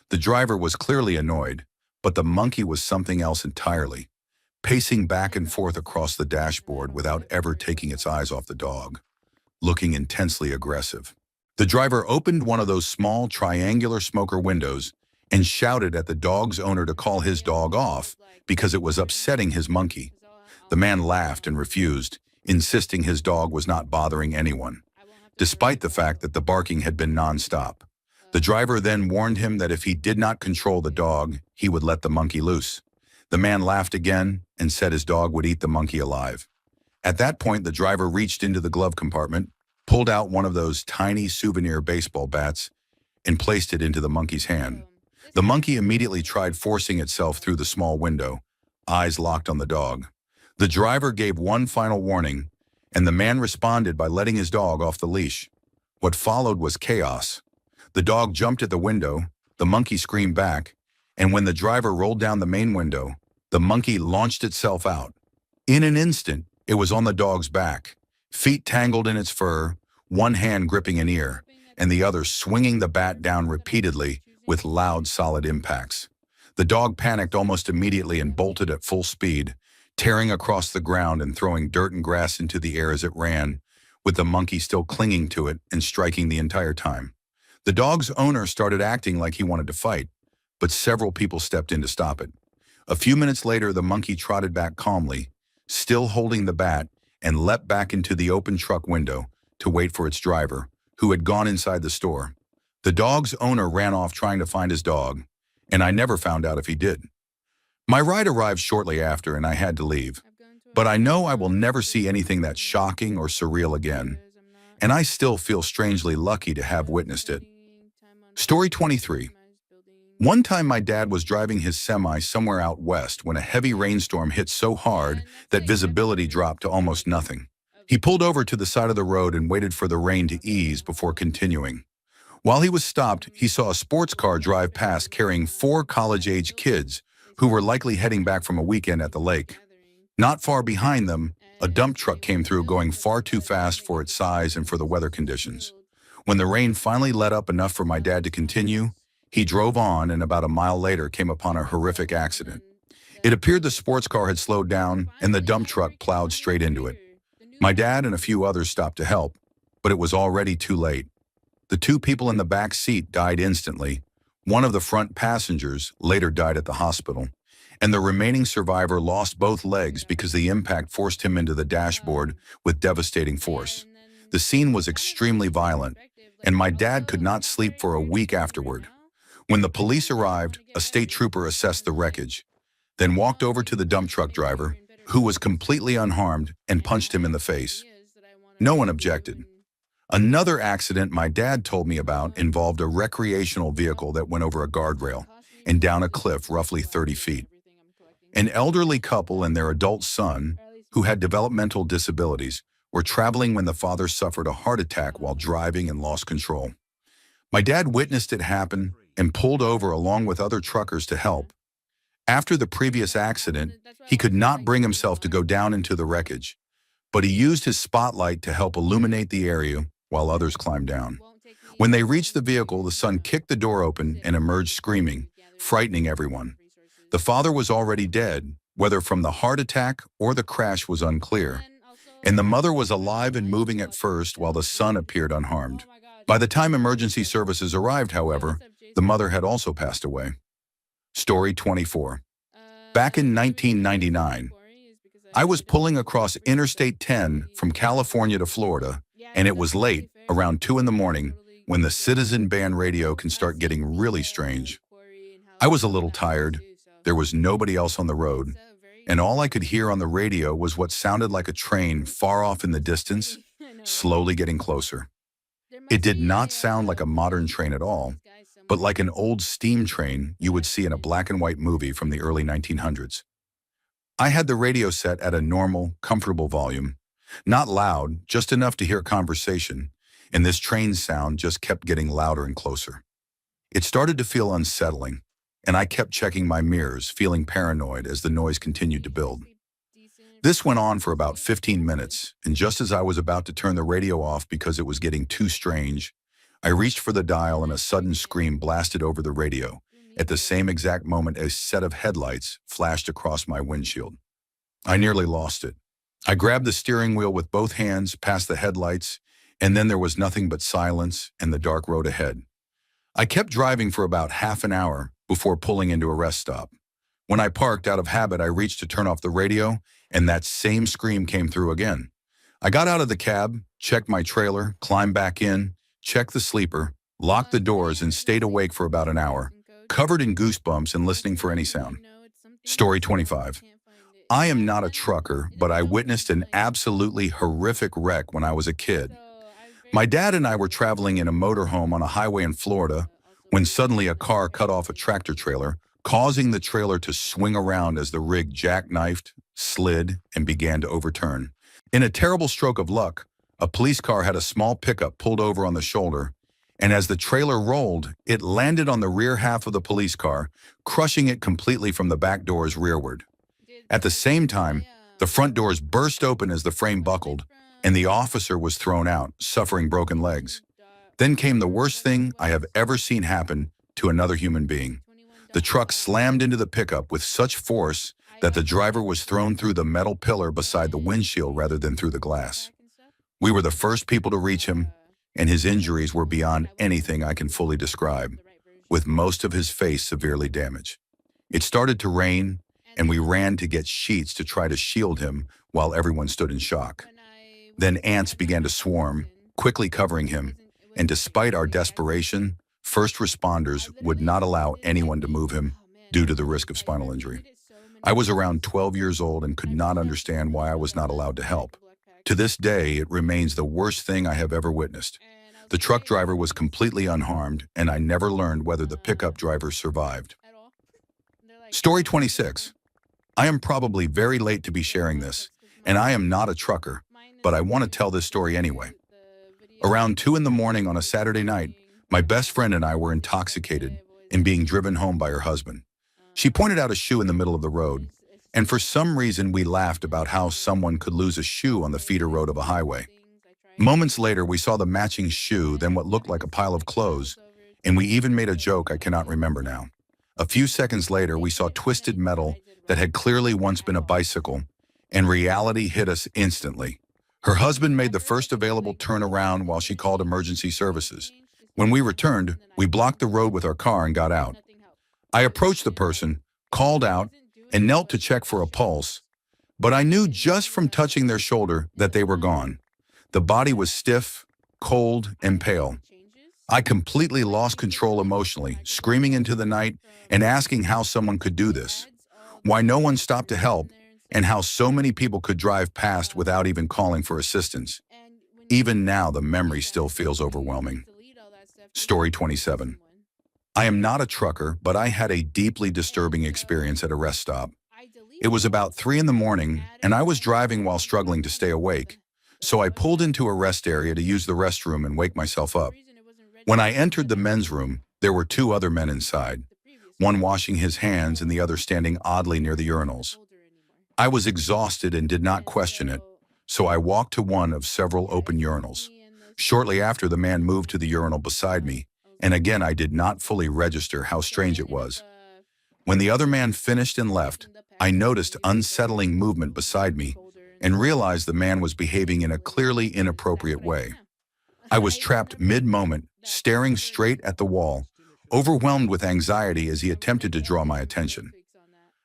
The driver was clearly annoyed, but the monkey was something else entirely, pacing back and forth across the dashboard without ever taking its eyes off the dog, looking intensely aggressive. The driver opened one of those small triangular smoker windows and shouted at the dog's owner to call his dog off because it was upsetting his monkey. The man laughed and refused, insisting his dog was not bothering anyone, despite the fact that the barking had been nonstop. The driver then warned him that if he did not control the dog, he would let the monkey loose. The man laughed again and said his dog would eat the monkey alive. At that point, the driver reached into the glove compartment, pulled out one of those tiny souvenir baseball bats, and placed it into the monkey's hand. The monkey immediately tried forcing itself through the small window, eyes locked on the dog. The driver gave one final warning, and the man responded by letting his dog off the leash. What followed was chaos. The dog jumped at the window, the monkey screamed back, and when the driver rolled down the main window, The monkey launched itself out. In an instant, it was on the dog's back, feet tangled in its fur, one hand gripping an ear, and the other swinging the bat down repeatedly with loud, solid impacts. The dog panicked almost immediately and bolted at full speed, tearing across the ground and throwing dirt and grass into the air as it ran, with the monkey still clinging to it and striking the entire time. The dog's owner started acting like he wanted to fight, but several people stepped in to stop it. A few minutes later, the monkey trotted back calmly, still holding the bat, and leapt back into the open truck window to wait for its driver, who had gone inside the store. The dog's owner ran off trying to find his dog, and I never found out if he did. My ride arrived shortly after, and I had to leave. But I know I will never see anything that shocking or surreal again, and I still feel strangely lucky to have witnessed it. Story 23. One time my dad was driving his semi somewhere out west when a heavy rainstorm hit so hard that visibility dropped to almost nothing. He pulled over to the side of the road and waited for the rain to ease before continuing. While he was stopped, he saw a sports car drive past carrying 4 college-age kids who were likely heading back from a weekend at the lake. Not far behind them, a dump truck came through going far too fast for its size and for the weather conditions. When the rain finally let up enough for my dad to continue, he drove on and about a mile later came upon a horrific accident. It appeared the sports car had slowed down and the dump truck plowed straight into it. My dad and a few others stopped to help, but it was already too late. The 2 people in the back seat died instantly. One of the front passengers later died at the hospital, and the remaining survivor lost both legs because the impact forced him into the dashboard with devastating force. The scene was extremely violent, and my dad could not sleep for a week afterward. When the police arrived, a state trooper assessed the wreckage, then walked over to the dump truck driver, who was completely unharmed, and punched him in the face. No one objected. Another accident my dad told me about involved a recreational vehicle that went over a guardrail and down a cliff roughly 30 feet. An elderly couple and their adult son, who had developmental disabilities, were traveling when the father suffered a heart attack while driving and lost control. My dad witnessed it happen and pulled over along with other truckers to help. After the previous accident, he could not bring himself to go down into the wreckage, but he used his spotlight to help illuminate the area while others climbed down. When they reached the vehicle, the son kicked the door open and emerged screaming, frightening everyone. The father was already dead, whether from the heart attack or the crash was unclear, and the mother was alive and moving at first while the son appeared unharmed. By the time emergency services arrived, however, the mother had also passed away. Story 24. Back in 1999, I was pulling across Interstate 10 from California to Florida, and it was late, around 2 in the morning, when the citizen band radio can start getting really strange. I was a little tired, there was nobody else on the road, and all I could hear on the radio was what sounded like a train far off in the distance, slowly getting closer. It did not sound like a modern train at all, but like an old steam train you would see in a black and white movie from the early 1900s. I had the radio set at a normal, comfortable volume, not loud, just enough to hear conversation, and this train sound just kept getting louder and closer. It started to feel unsettling, and I kept checking my mirrors, feeling paranoid as the noise continued to build. This went on for about 15 minutes, and just as I was about to turn the radio off because it was getting too strange, I reached for the dial and a sudden scream blasted over the radio. At the same exact moment, a set of headlights flashed across my windshield. I nearly lost it. I grabbed the steering wheel with both hands past the headlights, and then there was nothing but silence and the dark road ahead. I kept driving for about half an hour before pulling into a rest stop. When I parked, out of habit, I reached to turn off the radio, and that same scream came through again. I got out of the cab, checked my trailer, climbed back in, checked the sleeper, locked the doors, and stayed awake for about an hour, covered in goosebumps and listening for any sound. Story 25. I am not a trucker, but I witnessed an absolutely horrific wreck when I was a kid. My dad and I were traveling in a motorhome on a highway in Florida when suddenly a car cut off a tractor trailer, causing the trailer to swing around as the rig jackknifed, slid, and began to overturn. In a terrible stroke of luck, a police car had a small pickup pulled over on the shoulder, and as the trailer rolled, it landed on the rear half of the police car, crushing it completely from the back doors rearward. At the same time, the front doors burst open as the frame buckled, and the officer was thrown out, suffering broken legs. Then came the worst thing I have ever seen happen to another human being. The truck slammed into the pickup with such force that the driver was thrown through the metal pillar beside the windshield rather than through the glass. We were the first people to reach him, and his injuries were beyond anything I can fully describe, with most of his face severely damaged. It started to rain, and we ran to get sheets to try to shield him while everyone stood in shock. Then ants began to swarm, quickly covering him, and despite our desperation, first responders would not allow anyone to move him due to the risk of spinal injury. I was around 12 years old and could not understand why I was not allowed to help. To this day, it remains the worst thing I have ever witnessed. The truck driver was completely unharmed, and I never learned whether the pickup driver survived. Story 26. I am probably very late to be sharing this, and I am not a trucker, but I want to tell this story anyway. Around 2 in the morning on a Saturday night, my best friend and I were intoxicated and being driven home by her husband. She pointed out a shoe in the middle of the road, and for some reason we laughed about how someone could lose a shoe on the feeder road of a highway. Moments later, we saw the matching shoe, then what looked like a pile of clothes, and we even made a joke I cannot remember now. A few seconds later, we saw twisted metal that had clearly once been a bicycle, and reality hit us instantly. Her husband made the first available turnaround while she called emergency services. When we returned, we blocked the road with our car and got out. I approached the person, called out, and knelt to check for a pulse, but I knew just from touching their shoulder that they were gone. The body was stiff, cold, and pale. I completely lost control emotionally, screaming into the night and asking how someone could do this, why no one stopped to help, and how so many people could drive past without even calling for assistance. Even now, the memory still feels overwhelming. Story 27. I am not a trucker, but I had a deeply disturbing experience at a rest stop. It was about 3 in the morning, and I was driving while struggling to stay awake. So I pulled into a rest area to use the restroom and wake myself up. When I entered the men's room, there were 2 other men inside, one washing his hands and the other standing oddly near the urinals. I was exhausted and did not question it, so I walked to one of several open urinals. Shortly after, the man moved to the urinal beside me, and again I did not fully register how strange it was. When the other man finished and left, I noticed unsettling movement beside me and realized the man was behaving in a clearly inappropriate way. I was trapped mid-moment, staring straight at the wall, overwhelmed with anxiety as he attempted to draw my attention.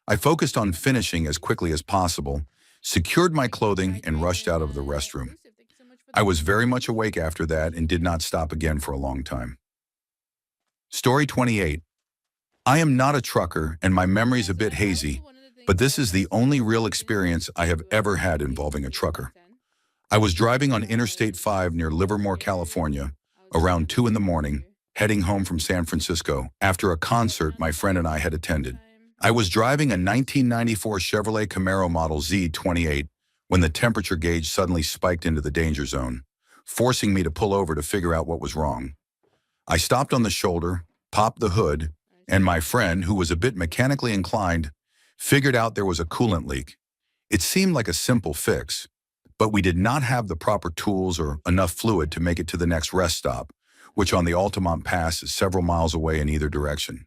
I focused on finishing as quickly as possible, secured my clothing, and rushed out of the restroom. I was very much awake after that and did not stop again for a long time. Story 28. I am not a trucker and my memory's a bit hazy, but this is the only real experience I have ever had involving a trucker. I was driving on Interstate 5 near Livermore, California, around 2 in the morning, heading home from San Francisco after a concert my friend and I had attended. I was driving a 1994 Chevrolet Camaro Model Z28 when the temperature gauge suddenly spiked into the danger zone, forcing me to pull over to figure out what was wrong. I stopped on the shoulder, popped the hood, and my friend, who was a bit mechanically inclined, figured out there was a coolant leak. It seemed like a simple fix, but we did not have the proper tools or enough fluid to make it to the next rest stop, which on the Altamont Pass is several miles away in either direction.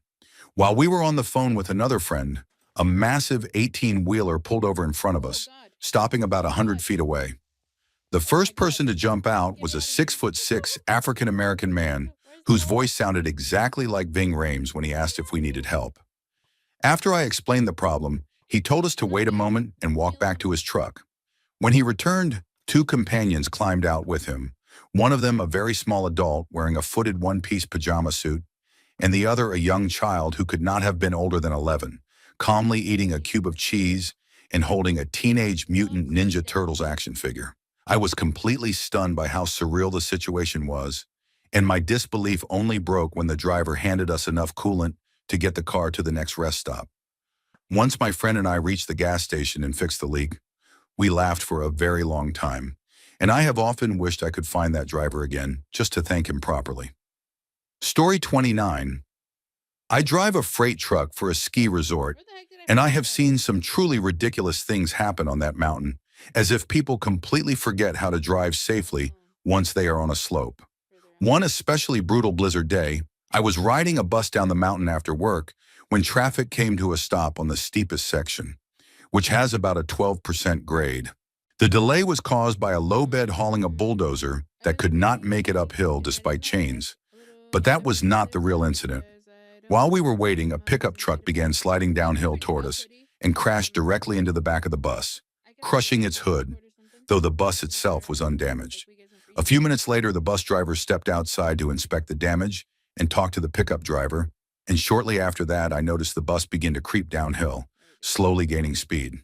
While we were on the phone with another friend, a massive 18-wheeler pulled over in front of us, stopping about 100 feet away. The first person to jump out was a 6'6" African-American man whose voice sounded exactly like Ving Rhames when he asked if we needed help. After I explained the problem, he told us to wait a moment and walk back to his truck. When he returned, 2 companions climbed out with him, one of them a very small adult wearing a footed one-piece pajama suit, and the other a young child who could not have been older than 11, calmly eating a cube of cheese and holding a Teenage Mutant Ninja Turtles action figure. I was completely stunned by how surreal the situation was, and my disbelief only broke when the driver handed us enough coolant to get the car to the next rest stop. Once my friend and I reached the gas station and fixed the leak, we laughed for a very long time, and I have often wished I could find that driver again just to thank him properly. Story 29. I drive a freight truck for a ski resort, And I have seen some truly ridiculous things happen on that mountain, as if people completely forget how to drive safely once they are on a slope. One especially brutal blizzard day, I was riding a bus down the mountain after work when traffic came to a stop on the steepest section, which has about a 12% grade. The delay was caused by a low bed hauling a bulldozer that could not make it uphill despite chains. But that was not the real incident. While we were waiting, a pickup truck began sliding downhill toward us and crashed directly into the back of the bus, crushing its hood, though the bus itself was undamaged. A few minutes later, the bus driver stepped outside to inspect the damage and talk to the pickup driver, and shortly after that, I noticed the bus begin to creep downhill, slowly gaining speed.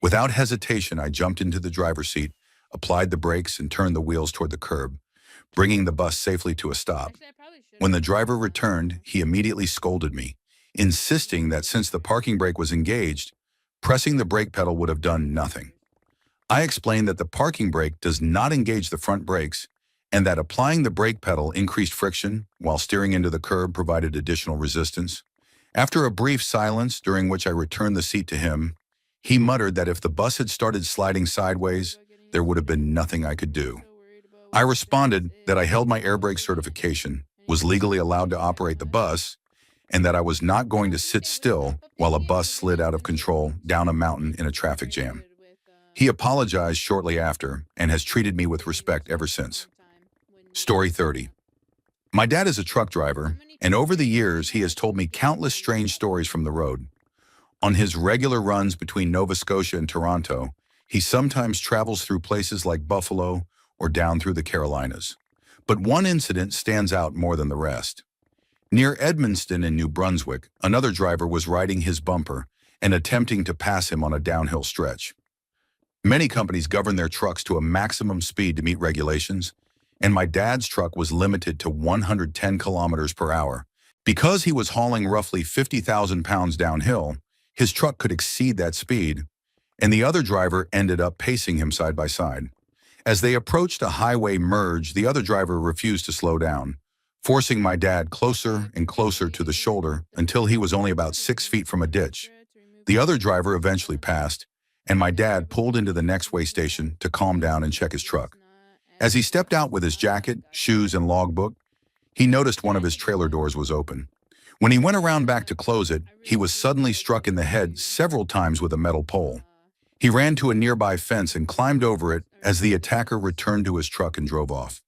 Without hesitation, I jumped into the driver's seat, applied the brakes, and turned the wheels toward the curb, bringing the bus safely to a stop. When the driver returned, he immediately scolded me, insisting that since the parking brake was engaged, pressing the brake pedal would have done nothing. I explained that the parking brake does not engage the front brakes and that applying the brake pedal increased friction while steering into the curb provided additional resistance. After a brief silence during which I returned the seat to him, he muttered that if the bus had started sliding sideways, there would have been nothing I could do. I responded that I held my air brake certification, was legally allowed to operate the bus, and that I was not going to sit still while a bus slid out of control down a mountain in a traffic jam. He apologized shortly after and has treated me with respect ever since. Story 30. My dad is a truck driver, and over the years he has told me countless strange stories from the road. On his regular runs between Nova Scotia and Toronto, he sometimes travels through places like Buffalo or down through the Carolinas. But one incident stands out more than the rest. Near Edmundston in New Brunswick, another driver was riding his bumper and attempting to pass him on a downhill stretch. Many companies govern their trucks to a maximum speed to meet regulations, and my dad's truck was limited to 110 kilometers per hour. Because he was hauling roughly 50,000 pounds downhill, his truck could exceed that speed, and the other driver ended up pacing him side by side. As they approached a highway merge, the other driver refused to slow down, forcing my dad closer and closer to the shoulder until he was only about 6 feet from a ditch. The other driver eventually passed, and my dad pulled into the next way station to calm down and check his truck. As he stepped out with his jacket, shoes, and logbook, he noticed one of his trailer doors was open. When he went around back to close it, he was suddenly struck in the head several times with a metal pole. He ran to a nearby fence and climbed over it as the attacker returned to his truck and drove off.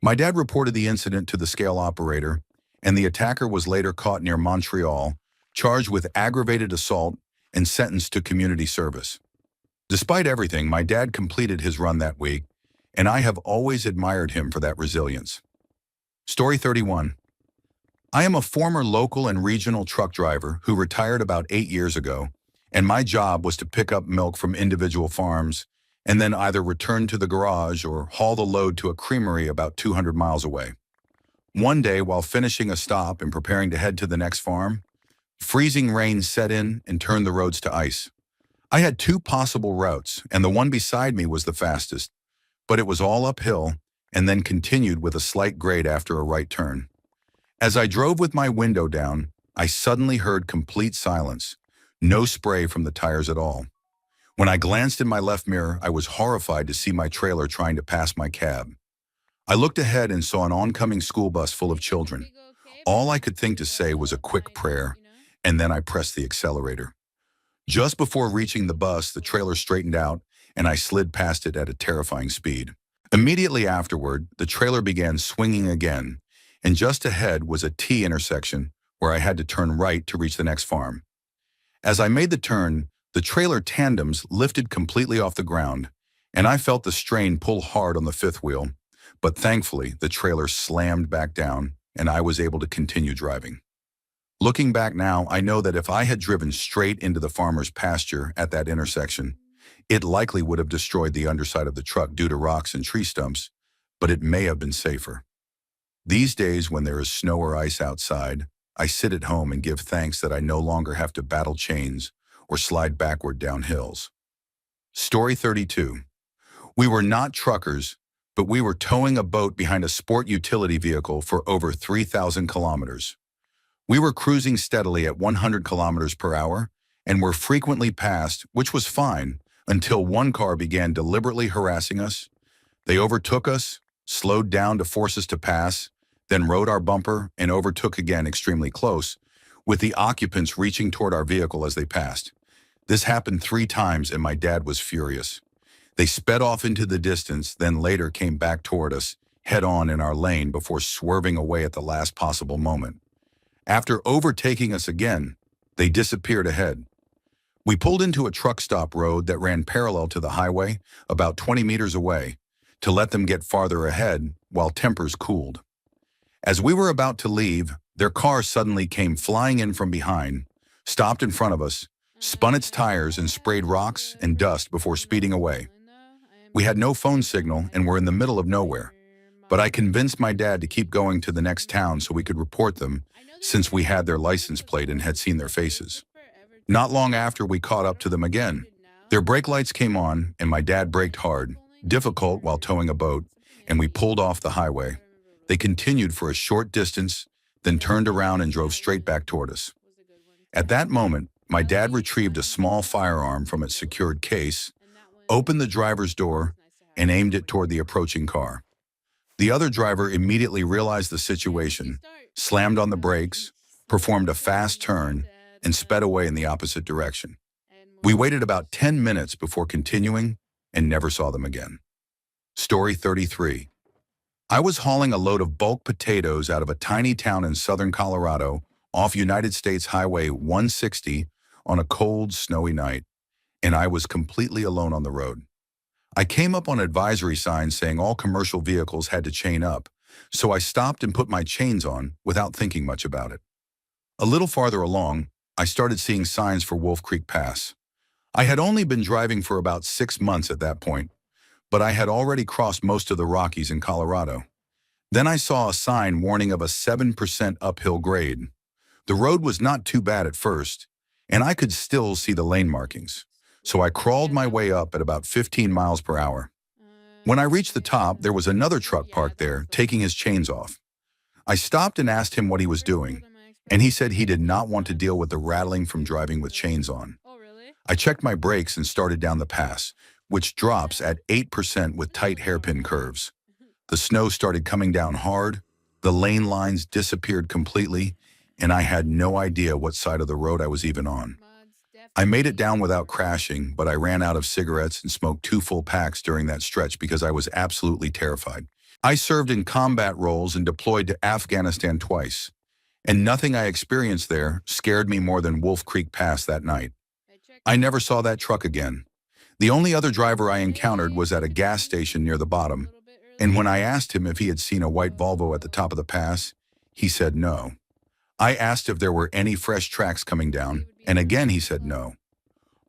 My dad reported the incident to the scale operator, and the attacker was later caught near Montreal, charged with aggravated assault and sentenced to community service. Despite everything, my dad completed his run that week, and I have always admired him for that resilience. Story 31. I am a former local and regional truck driver who retired about 8 years ago, and my job was to pick up milk from individual farms and then either return to the garage or haul the load to a creamery about 200 miles away. One day, while finishing a stop and preparing to head to the next farm, freezing rain set in and turned the roads to ice. I had 2 possible routes, and the one beside me was the fastest, but it was all uphill and then continued with a slight grade after a right turn. As I drove with my window down, I suddenly heard complete silence, no spray from the tires at all. When I glanced in my left mirror, I was horrified to see my trailer trying to pass my cab. I looked ahead and saw an oncoming school bus full of children. All I could think to say was a quick prayer, and then I pressed the accelerator. Just before reaching the bus, the trailer straightened out, and I slid past it at a terrifying speed. Immediately afterward, the trailer began swinging again, and just ahead was a T intersection where I had to turn right to reach the next farm. As I made the turn, the trailer tandems lifted completely off the ground, and I felt the strain pull hard on the fifth wheel, but thankfully the trailer slammed back down, and I was able to continue driving. Looking back now, I know that if I had driven straight into the farmer's pasture at that intersection, it likely would have destroyed the underside of the truck due to rocks and tree stumps, but it may have been safer. These days, when there is snow or ice outside, I sit at home and give thanks that I no longer have to battle chains or slide backward down hills. Story 32. We were not truckers, but we were towing a boat behind a sport utility vehicle for over 3,000 kilometers. We were cruising steadily at 100 kilometers per hour, and were frequently passed, which was fine, until one car began deliberately harassing us. They overtook us, slowed down to force us to pass, then rode our bumper and overtook again extremely close, with the occupants reaching toward our vehicle as they passed. This happened 3 times and my dad was furious. They sped off into the distance, then later came back toward us, head-on in our lane before swerving away at the last possible moment. After overtaking us again, they disappeared ahead. We pulled into a truck stop road that ran parallel to the highway, about 20 meters away, to let them get farther ahead while tempers cooled. As we were about to leave, their car suddenly came flying in from behind, stopped in front of us, spun its tires and sprayed rocks and dust before speeding away. We had no phone signal and were in the middle of nowhere, but I convinced my dad to keep going to the next town so we could report them, since we had their license plate and had seen their faces. Not long after, we caught up to them again. Their brake lights came on and my dad braked hard, difficult while towing a boat, and we pulled off the highway. They continued for a short distance, then turned around and drove straight back toward us. At that moment, my dad retrieved a small firearm from its secured case, opened the driver's door, and aimed it toward the approaching car. The other driver immediately realized the situation, slammed on the brakes, performed a fast turn, and sped away in the opposite direction. We waited about 10 minutes before continuing and never saw them again. Story 33. I was hauling a load of bulk potatoes out of a tiny town in southern Colorado off United States Highway 160 on a cold, snowy night, and I was completely alone on the road. I came up on advisory signs saying all commercial vehicles had to chain up, so I stopped and put my chains on without thinking much about it. A little farther along, I started seeing signs for Wolf Creek Pass. I had only been driving for about 6 months at that point, but I had already crossed most of the Rockies in Colorado. Then I saw a sign warning of a 7% uphill grade. The road was not too bad at first, and I could still see the lane markings, so I crawled my way up at about 15 miles per hour. When I reached the top, there was another truck parked there, taking his chains off. I stopped and asked him what he was doing, and he said he did not want to deal with the rattling from driving with chains on. I checked my brakes and started down the pass, which drops at 8% with tight hairpin curves. The snow started coming down hard, the lane lines disappeared completely, and I had no idea what side of the road I was even on. I made it down without crashing, but I ran out of cigarettes and smoked 2 full packs during that stretch because I was absolutely terrified. I served in combat roles and deployed to Afghanistan twice, and nothing I experienced there scared me more than Wolf Creek Pass that night. I never saw that truck again. The only other driver I encountered was at a gas station near the bottom, and when I asked him if he had seen a white Volvo at the top of the pass, he said no. I asked if there were any fresh tracks coming down, and again he said no.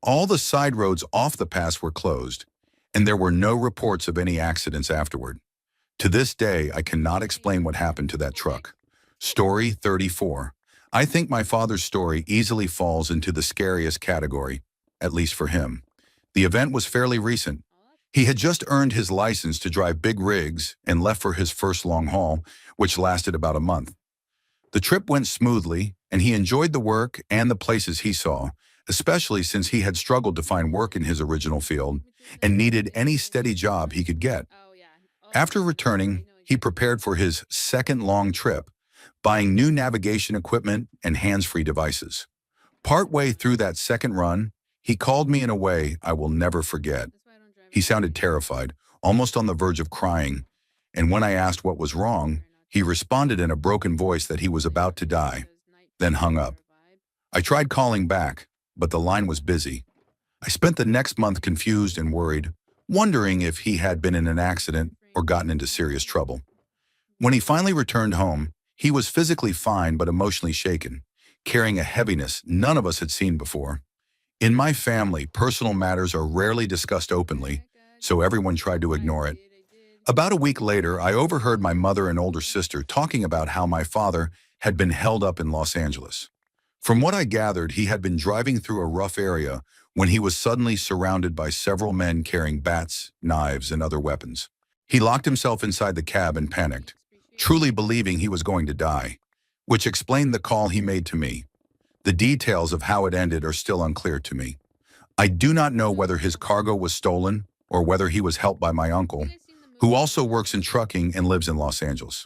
All the side roads off the pass were closed, and there were no reports of any accidents afterward. To this day, I cannot explain what happened to that truck. Story 34. I think my father's story easily falls into the scariest category, at least for him. The event was fairly recent. He had just earned his license to drive big rigs and left for his first long haul, which lasted about a month. The trip went smoothly, and he enjoyed the work and the places he saw, especially since he had struggled to find work in his original field and needed any steady job he could get. After returning, he prepared for his second long trip, buying new navigation equipment and hands-free devices. Partway through that second run, he called me in a way I will never forget. He sounded terrified, almost on the verge of crying, and when I asked what was wrong, he responded in a broken voice that he was about to die, then hung up. I tried calling back, but the line was busy. I spent the next month confused and worried, wondering if he had been in an accident or gotten into serious trouble. When he finally returned home, he was physically fine but emotionally shaken, carrying a heaviness none of us had seen before. In my family, personal matters are rarely discussed openly, so everyone tried to ignore it. About a week later, I overheard my mother and older sister talking about how my father had been held up in Los Angeles. From what I gathered, he had been driving through a rough area when he was suddenly surrounded by several men carrying bats, knives, and other weapons. He locked himself inside the cab and panicked, truly believing he was going to die, which explained the call he made to me. The details of how it ended are still unclear to me. I do not know whether his cargo was stolen or whether he was helped by my uncle, who also works in trucking and lives in Los Angeles.